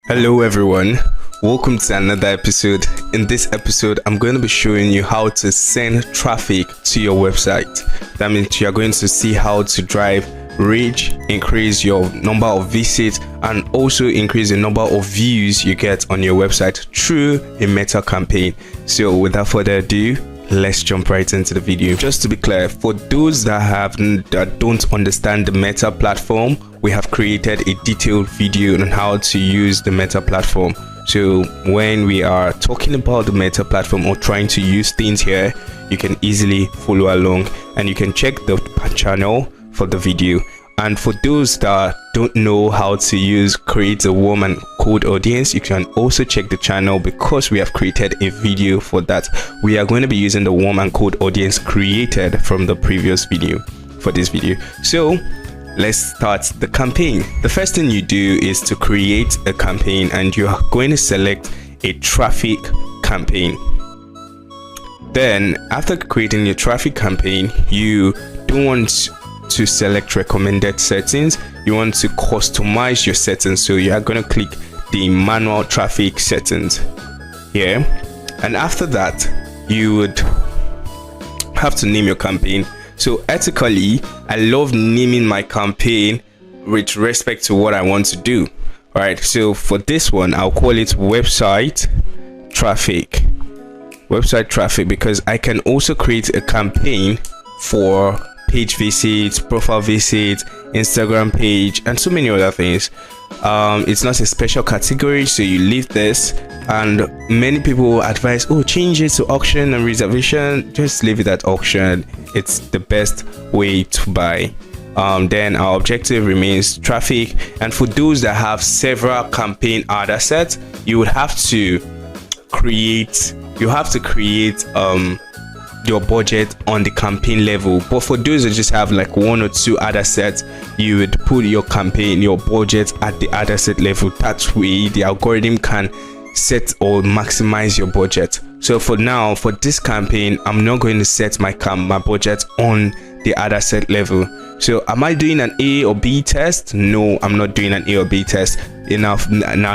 Hello everyone, welcome to another episode. In this episode, I'm going to be showing you how to send traffic to your website. That means you're going to see how to drive reach, increase your number of visits, and also increase the number of views you get on your website through a meta campaign. So without further ado, let's jump right into the video. Just to be clear, for those that don't understand the meta platform, we have created a detailed video on how to use the meta platform. So when we are talking about the meta platform or trying to use things here, you can easily follow along, and you can check the channel for the video. And for those that don't know how to create a warm and cold audience, you can also check the channel because we have created a video for that. We are going to be using the warm and cold audience created from the previous video for this video. So let's start the campaign. The first thing you do is to create a campaign, and you are going to select a traffic campaign. Then after creating your traffic campaign, you don't want to select recommended settings, you want to customize your settings. So you are going to click the manual traffic settings here, and after that you would have to name your campaign. So ethically, I love naming my campaign with respect to what I want to do. All right, so for this one, I'll call it website traffic, because I can also create a campaign for page visits, profile visits, Instagram page, and so many other things. It's not a special category, so you leave this. And many people advise, oh, change it to auction and reservation. Just leave it at auction. It's the best way to buy. Then our objective remains traffic. And for those that have several campaign ad sets, you would have to create your budget on the campaign level. But for those that just have like one or two ad sets, you would put your budget at the ad set level. That way the algorithm can set or maximize your budget. So for now, for this campaign, I'm not going to set my budget on the ad set level. So am I doing an A or B test? No, I'm not doing an A or B test. In our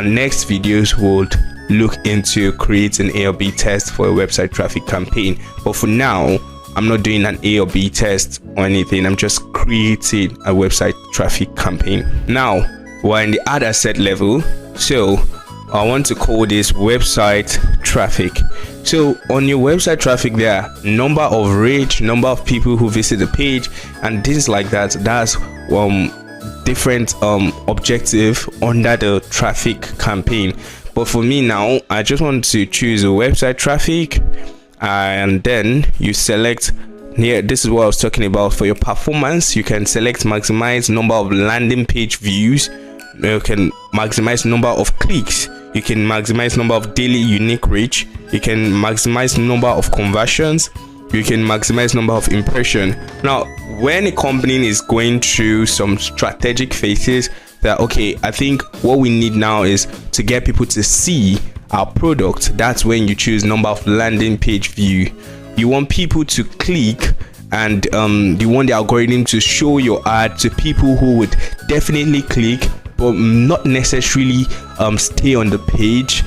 next videos would look into creating an A or B test for a website traffic campaign. But for now, I'm not doing an A or B test or anything. I'm just creating a website traffic campaign. Now we're in the ad set level, so I want to call this website traffic. So on your website traffic, there are number of reach, number of people who visit the page, and things like that. That's different objective under the traffic campaign. But for me now, I just want to choose a website traffic, and then you select here. This is what I was talking about. For your performance, you can select maximize number of landing page views, you can maximize number of clicks, you can maximize number of daily unique reach, you can maximize number of conversions, you can maximize number of impression. Now when a company is going through some strategic phases, that okay, I think what we need now is to get people to see our product. That's when you choose number of landing page view. You want people to click, and you want the algorithm to show your ad to people who would definitely click but not necessarily stay on the page.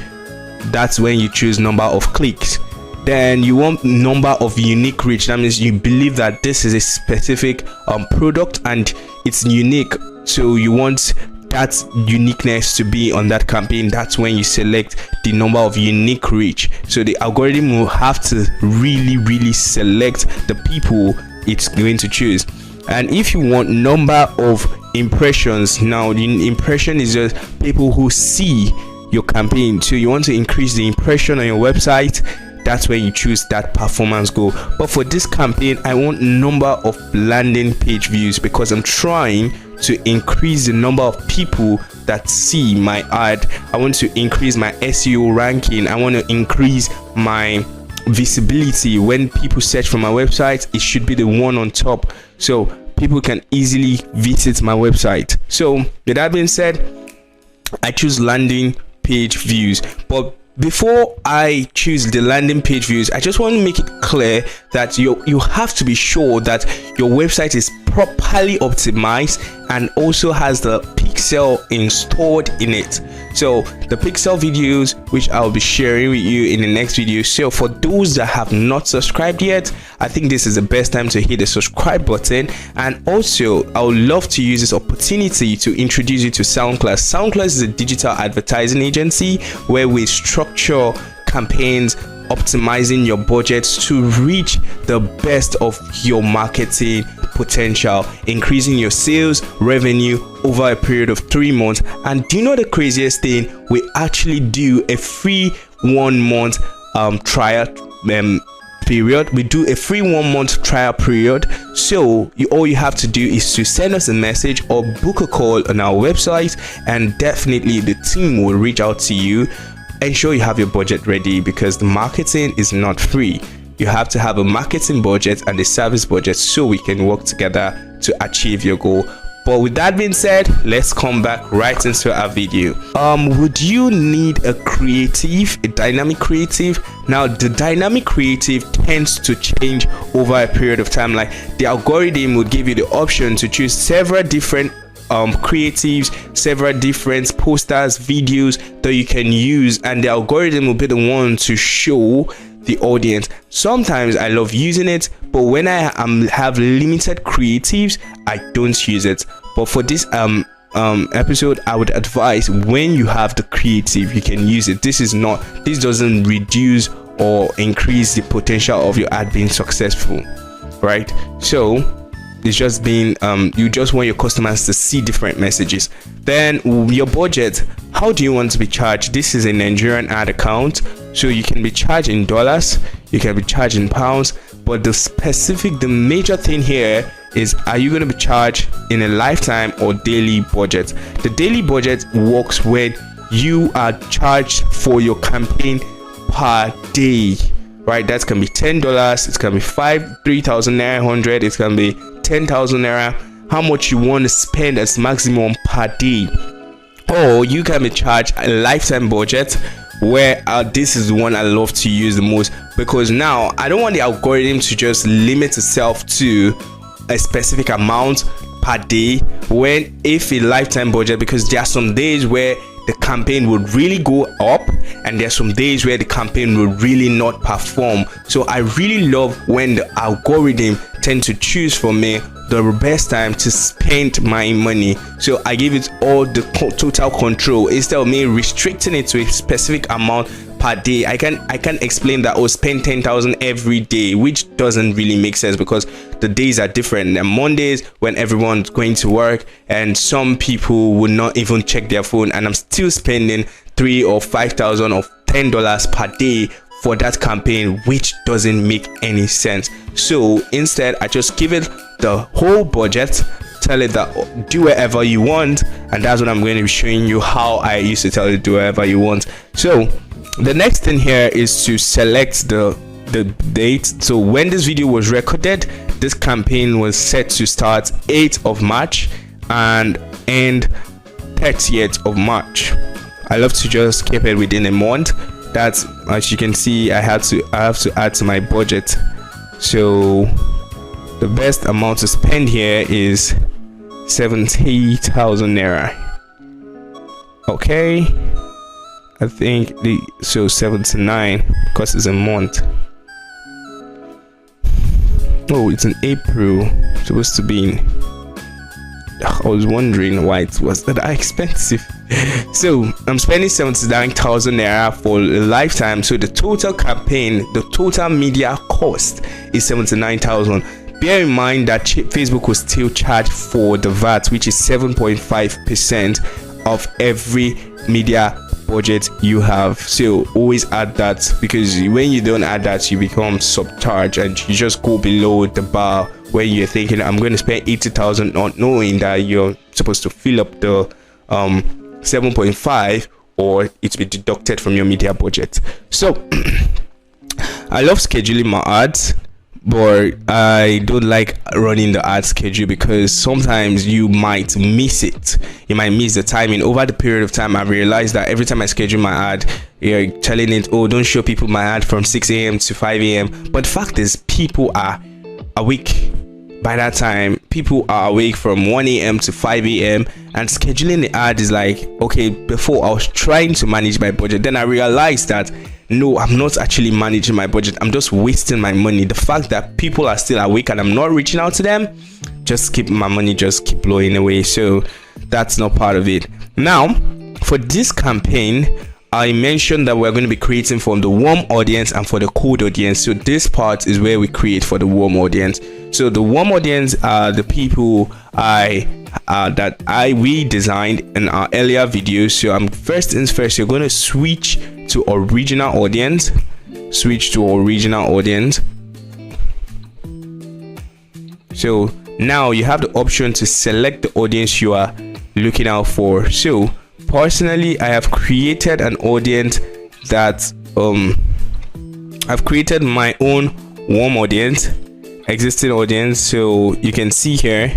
That's when you choose number of clicks. Then you want number of unique reach. That means you believe that this is a specific product and it's unique, so you want that uniqueness to be on that campaign. That's when you select the number of unique reach. So the algorithm will have to really select the people it's going to choose. And if you want number of impressions, now the impression is just people who see your campaign, so you want to increase the impression on your website. That's when you choose that performance goal. But for this campaign, I want number of landing page views because I'm trying to increase the number of people that see my ad. I want to increase my SEO ranking. I want to increase my visibility. When people search for my website, it should be the one on top, so people can easily visit my website. So with that being said, I choose landing page views. But before I choose the landing page views, I just want to make it clear that you have to be sure that your website is properly optimized and also has the pixel installed in it. So the pixel videos, which I'll be sharing with you in the next video. So for those that have not subscribed yet, I think this is the best time to hit the subscribe button. And also I would love to use this opportunity to introduce you to SoundClass. SoundClass is a digital advertising agency where we structure campaigns, optimizing your budgets to reach the best of your marketing potential, increasing your sales revenue over a period of 3 months. And do you know the craziest thing? We actually do a free 1 month trial period. We do a free 1 month trial period. So all you have to do is to send us a message or book a call on our website, and definitely the team will reach out to you. Ensure you have your budget ready, because the marketing is not free. You have to have a marketing budget and a service budget so we can work together to achieve your goal. But with that being said, let's come back right into our video. Would you need a dynamic creative? Now the dynamic creative tends to change over a period of time. Like the algorithm would give you the option to choose several different creatives, several different posters, videos that you can use, and the algorithm will be the one to show the audience. Sometimes I love using it, but when I have limited creatives, I don't use it. But for this episode, I would advise when you have the creative, you can use it. This doesn't reduce or increase the potential of your ad being successful, right? So it's just being you just want your customers to see different messages. Then your budget, how do you want to be charged? This is a Nigerian ad account, so you can be charged in dollars, you can be charged in pounds, but the major thing here is, are you going to be charged in a lifetime or daily budget? The daily budget works when you are charged for your campaign per day, right? That can be $10, it can be 3,900, it can be 10,000 naira, how much you want to spend as maximum per day. Or you can be charged a lifetime budget, where this is the one I love to use the most, because now I don't want the algorithm to just limit itself to a specific amount per day. When if a lifetime budget, because there are some days where the campaign would really go up and there's some days where the campaign will really not perform. So I really love when the algorithm tend to choose for me the best time to spend my money. So I give it all the total control instead of me restricting it to a specific amount per day. I can explain that, oh, spend 10,000 every day, which doesn't really make sense, because the days are different. And Mondays when everyone's going to work and some people will not even check their phone, and I'm still spending 3 or 5,000 or $10 per day for that campaign, which doesn't make any sense. So instead I just give it the whole budget, tell it that do whatever you want, and that's what I'm going to be showing you how I used to tell it do whatever you want. So the next thing here is to select the date. So when this video was recorded, this campaign was set to start 8th of March and end 30th of March. I love to just keep it within a month. That's, as you can see, I have to add to my budget. So the best amount to spend here is 70,000 naira. Okay, I think so 79 because it's a month. Oh, it's in April. It's supposed to be in. I was wondering why it was that expensive. So I'm spending 79,000 naira for a lifetime. So the total campaign, the total media cost is 79,000. Bear in mind that Facebook will still charge for the VAT, which is 7.5% of every media budget you have. So always add that, because when you don't add that, you become subcharged and you just go below the bar where you're thinking I'm going to spend 80,000, not knowing that you're supposed to fill up the 7.5 or it's be deducted from your media budget. So I love scheduling my ads, but I don't like running the ad schedule because sometimes you might miss it. You might miss the timing. Over the period of time, I realized that every time I schedule my ad, you're telling it, oh, don't show people my ad from 6 a.m. to 5 a.m. But the fact is, people are awake by that time people are awake from 1 a.m. to 5 a.m. and scheduling the ad is like, okay, before I was trying to manage my budget, then I realized that no, I'm not actually managing my budget, I'm just wasting my money. The fact that people are still awake and I'm not reaching out to them, just keep my money just keep blowing away. So that's not part of it. Now for this campaign, I mentioned that we're going to be creating for the warm audience and for the cold audience. So this part is where we create for the warm audience. So the warm audience are the people we designed in our earlier videos. So first things first, you're going to switch to original audience. So now you have the option to select the audience you are looking out for. So personally, I have created an audience that I've created my own warm audience, existing audience. So you can see here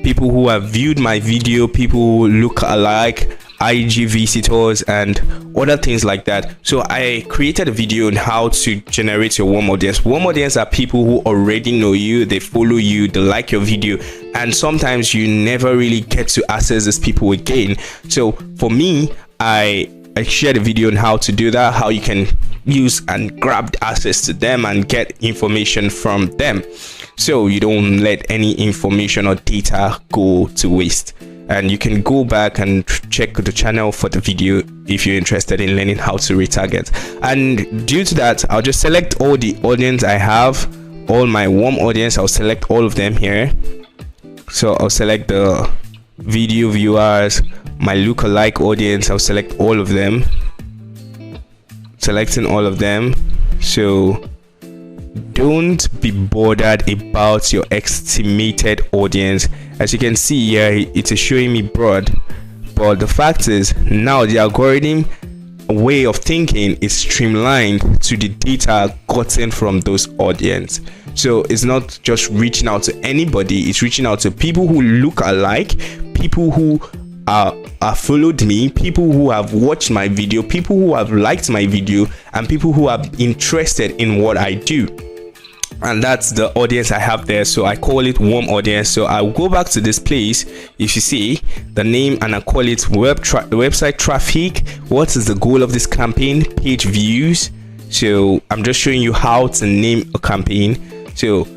people who have viewed my video, people who look alike, IG visitors and other things like that. So I created a video on how to generate your warm audience. Warm audience are people who already know you, they follow you, they like your video, and sometimes you never really get to access these people again. So for me, I shared a video on how to do that, how you can use and grab access to them and get information from them, so you don't let any information or data go to waste. And you can go back and check the channel for the video if you're interested in learning how to retarget. And due to that, I'll just select all the audience I have, all my warm audience. I'll select all of them here. So I'll select the video viewers, my lookalike audience. I'll select all of them, selecting all of them. So don't be bothered about your estimated audience. As you can see here, it is showing me broad, but the fact is now the algorithm way of thinking is streamlined to the data gotten from those audience. So it's not just reaching out to anybody, it's reaching out to people who look alike, people who are followed me, people who have watched my video, people who have liked my video, and people who are interested in what I do. And that's the audience I have there. So I call it warm audience. So I'll go back to this place, if you see the name, and I call it website traffic. What is the goal of this campaign? Page views. So I'm just showing you how to name a campaign. So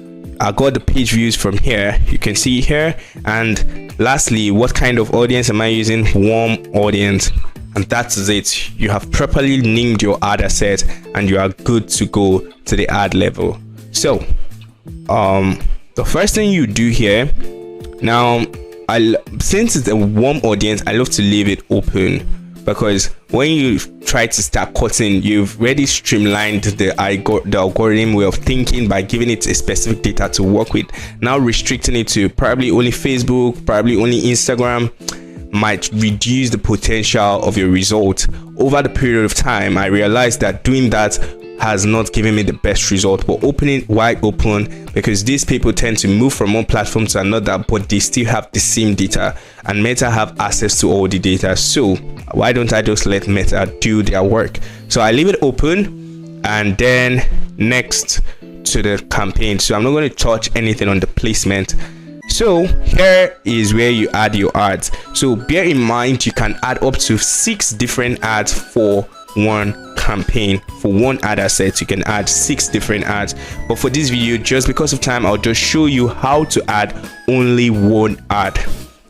I got the page views from here, you can see here. And lastly, what kind of audience am I using? Warm audience. And that's it. You have properly named your ad asset and you are good to go to the ad level. So the first thing you do here now, since it's a warm audience, I love to leave it open, because when you try to start cutting, you've already streamlined the algorithm way of thinking by giving it a specific data to work with. Now restricting it to probably only Facebook, probably only Instagram, might reduce the potential of your result. Over the period of time, I realized that doing that has not given me the best result, but opening wide open, because these people tend to move from one platform to another, but they still have the same data, and Meta have access to all the data. So why don't I just let Meta do their work? So I leave it open, and then next to the campaign. So I'm not going to touch anything on the placement. So here is where you add your ads. So bear in mind, you can add up to 6 different ads for one campaign. For one ad asset, you can add 6 different ads, but for this video, just because of time, I'll just show you how to add only one ad.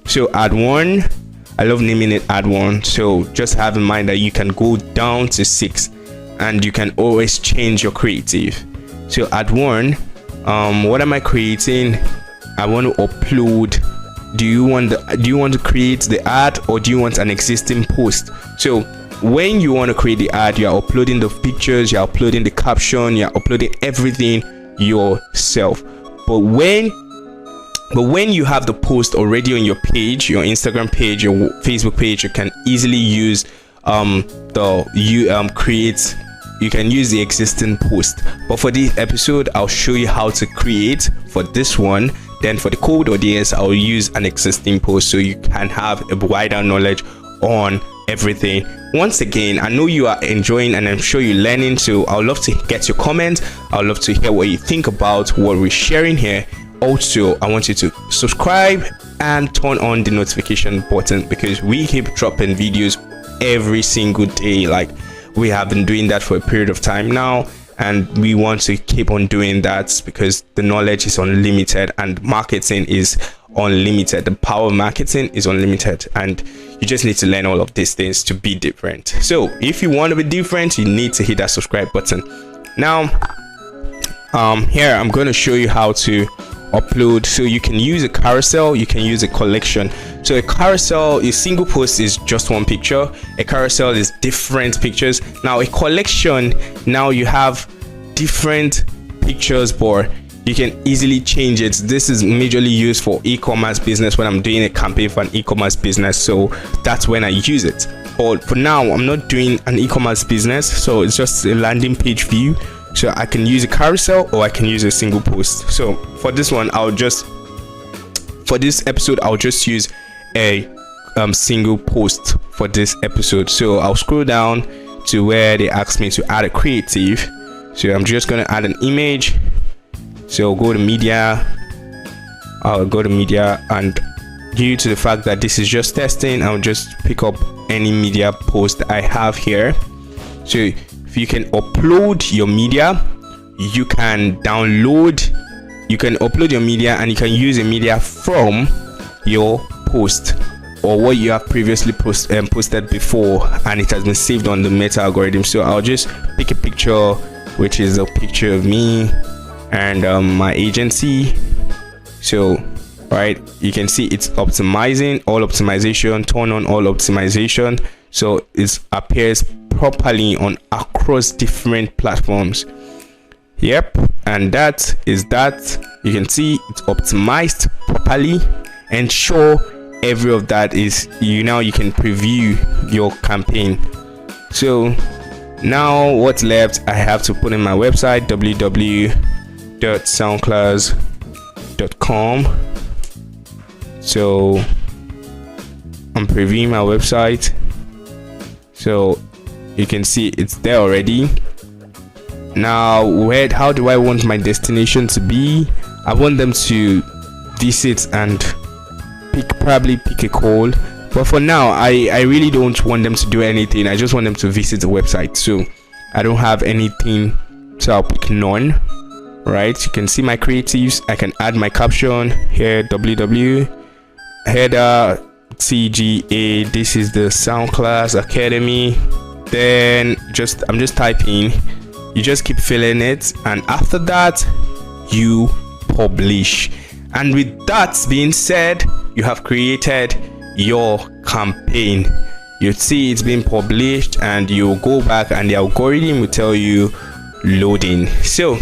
So ad 1, I love naming it ad 1. So just have in mind that you can go down to 6 and you can always change your creative. So ad 1, what am I creating? I want to upload. Do you want to create the ad, or do you want an existing post? So when you want to create the ad, you're uploading the pictures, you're uploading the caption, you're uploading everything yourself. But when you have the post already on your page, your Instagram page, your Facebook page, you can easily use you can use the existing post. But for this episode, I'll show you how to create for this one. Then for the cold audience, I'll use an existing post, so you can have a wider knowledge on everything. Once again, I know you are enjoying and I'm sure you're learning, so I'd love to get your comments. I'd love to hear what you think about what we're sharing here Also, I want you to subscribe and turn on the notification button, because we keep dropping videos every single day. Like, we have been doing that for a period of time now, and we want to keep on doing that because the knowledge is unlimited and marketing is unlimited. The power of marketing is unlimited, and you just need to learn all of these things to be different. So if you want to be different, you need to hit that subscribe button. Now here I'm going to show you how to upload. So you can use a carousel, you can use a collection. So a carousel, a single post is just one picture. A carousel is different pictures. Now a collection, now you have different pictures, but you can easily change it. This is majorly used for e-commerce business when I'm doing a campaign for an e-commerce business, so that's when I use it. But for now, I'm not doing an e-commerce business, so it's just a landing page view. So I can use a carousel or I can use a single post. So for this one, for this episode, I'll just use a single post for this episode. So I'll scroll down to where they ask me to add a creative. So I'm just going to add an image. So go to media. I'll go to media, and due to the fact that this is just testing, I'll just pick up any media post I have here. So if you can upload your media, you can upload your media, and you can use a media from your post or what you have previously posted before, and it has been saved on the meta algorithm. So I'll just pick a picture, which is a picture of me and my agency. So right, you can see it's optimizing, all optimization, turn on all optimization, so it appears properly on across different platforms. Yep, and that is that. You can see it's optimized properly, and sure, every of that is you can preview your campaign. So now what's left, I have to put in my website, www.soundclass.com. so I'm previewing my website, so you can see it's there already. Now how do I want my destination to be? I want them to visit and probably pick a call, but for now I really don't want them to do anything. I just want them to visit the website, so I don't have anything, so I'll pick none. Right, you can see my creatives. I can add my caption here, www header TGA, this is the Sound Class Academy. Then I'm just typing, you just keep filling it, and after that you publish. And with that being said, you have created your campaign. You see it's been published, and you go back and the algorithm will tell you loading. So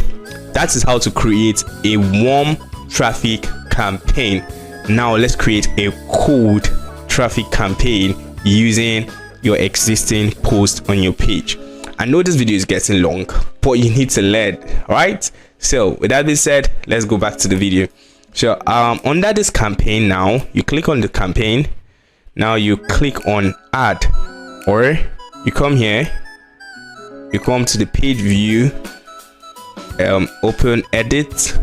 that is how to create a warm traffic campaign. Now let's create a cold traffic campaign using your existing post on your page. I know this video is getting long, but you need to learn, right? So with that being said, let's go back to the video. So under this campaign, now you click on the campaign. Now you click on add, or you come here, you come to the page view, open edit.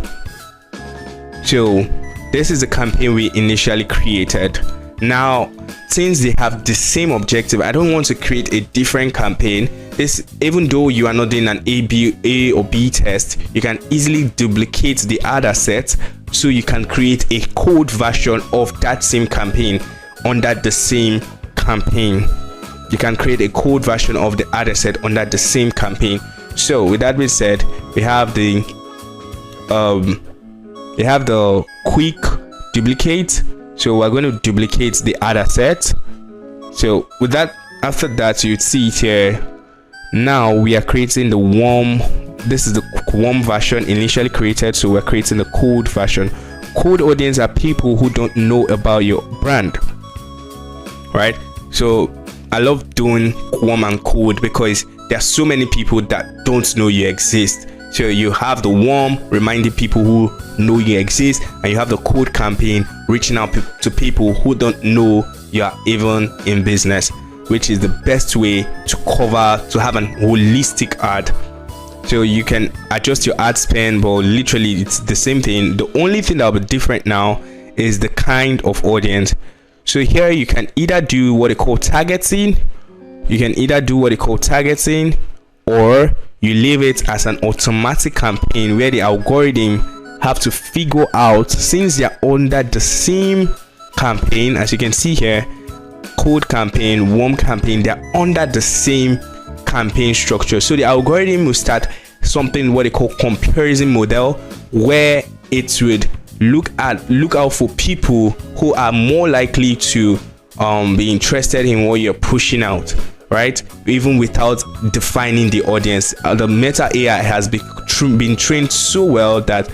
So this is the campaign we initially created. Now since they have the same objective, I don't want to create a different campaign. This, even though you are not doing an A or B test, you can easily duplicate the other set, so you can create a code version of that same campaign under the same campaign. You can create a code version of the other set under the same campaign. So with that being said, we have the quick duplicate. So we're going to duplicate the other set. So with that, after that, you'd see it here. Now we are creating the warm. This is the warm version initially created, so we're creating the cold version. Cold audience are people who don't know about your brand, right? So I love doing warm and cold because there are so many people that don't know you exist. So you have the warm, reminding people who know you exist, and you have the cold campaign, reaching out to people who don't know you are even in business, which is the best way to have an holistic ad So you can adjust your ad spend, but literally it's the same thing. The only thing that will be different now is the kind of audience. So here you can either do what they call targeting. Or you leave it as an automatic campaign where the algorithm have to figure out, since they're under the same campaign, as you can see here, cold campaign, warm campaign, they're under the same campaign structure. So the algorithm will start something what they call comparison model, where it would look out for people who are more likely to be interested in what you're pushing out, right? Even without defining the audience. The Meta AI has been trained so well that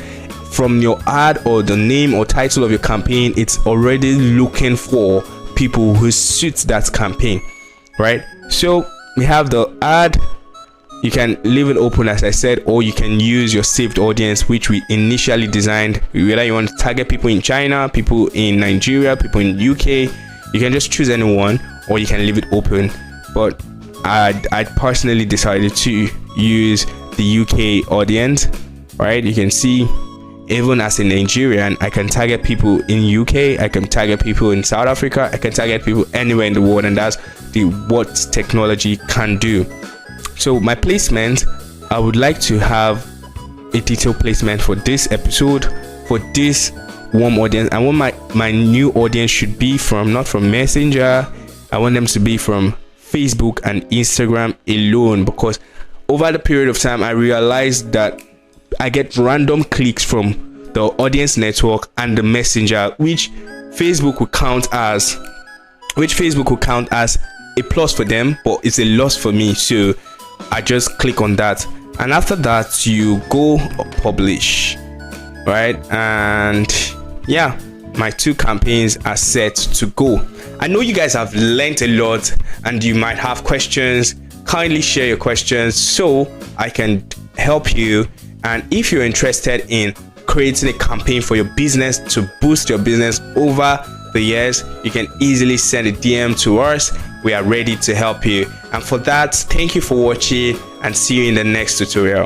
from your ad or the name or title of your campaign, it's already looking for people who suits that campaign, right? So we have the ad. You can leave it open, as I said, or you can use your saved audience, which we initially designed. Whether you want to target people in China, people in Nigeria, people in UK, you can just choose anyone, or you can leave it open. But I personally decided to use the UK audience, right? You can see, even as a Nigerian, I can target people in UK, I can target people in South Africa, I can target people anywhere in the world, and that's what technology can do. So my placement, I would like to have a detailed placement for this episode, for this warm audience. I want my new audience should be from, not from Messenger, I want them to be from Facebook and Instagram alone, because over the period of time I realized that I get random clicks from the audience network and the Messenger, which Facebook will count as a plus for them, but it's a loss for me. So I just click on that, and after that you go publish, right? And yeah, my 2 campaigns are set to go. I know you guys have learned a lot and you might have questions. Kindly share your questions so I can help you. And if you're interested in creating a campaign for your business to boost your business over the years, you can easily send a DM to us. We are ready to help you. And for that, thank you for watching, and see you in the next tutorial.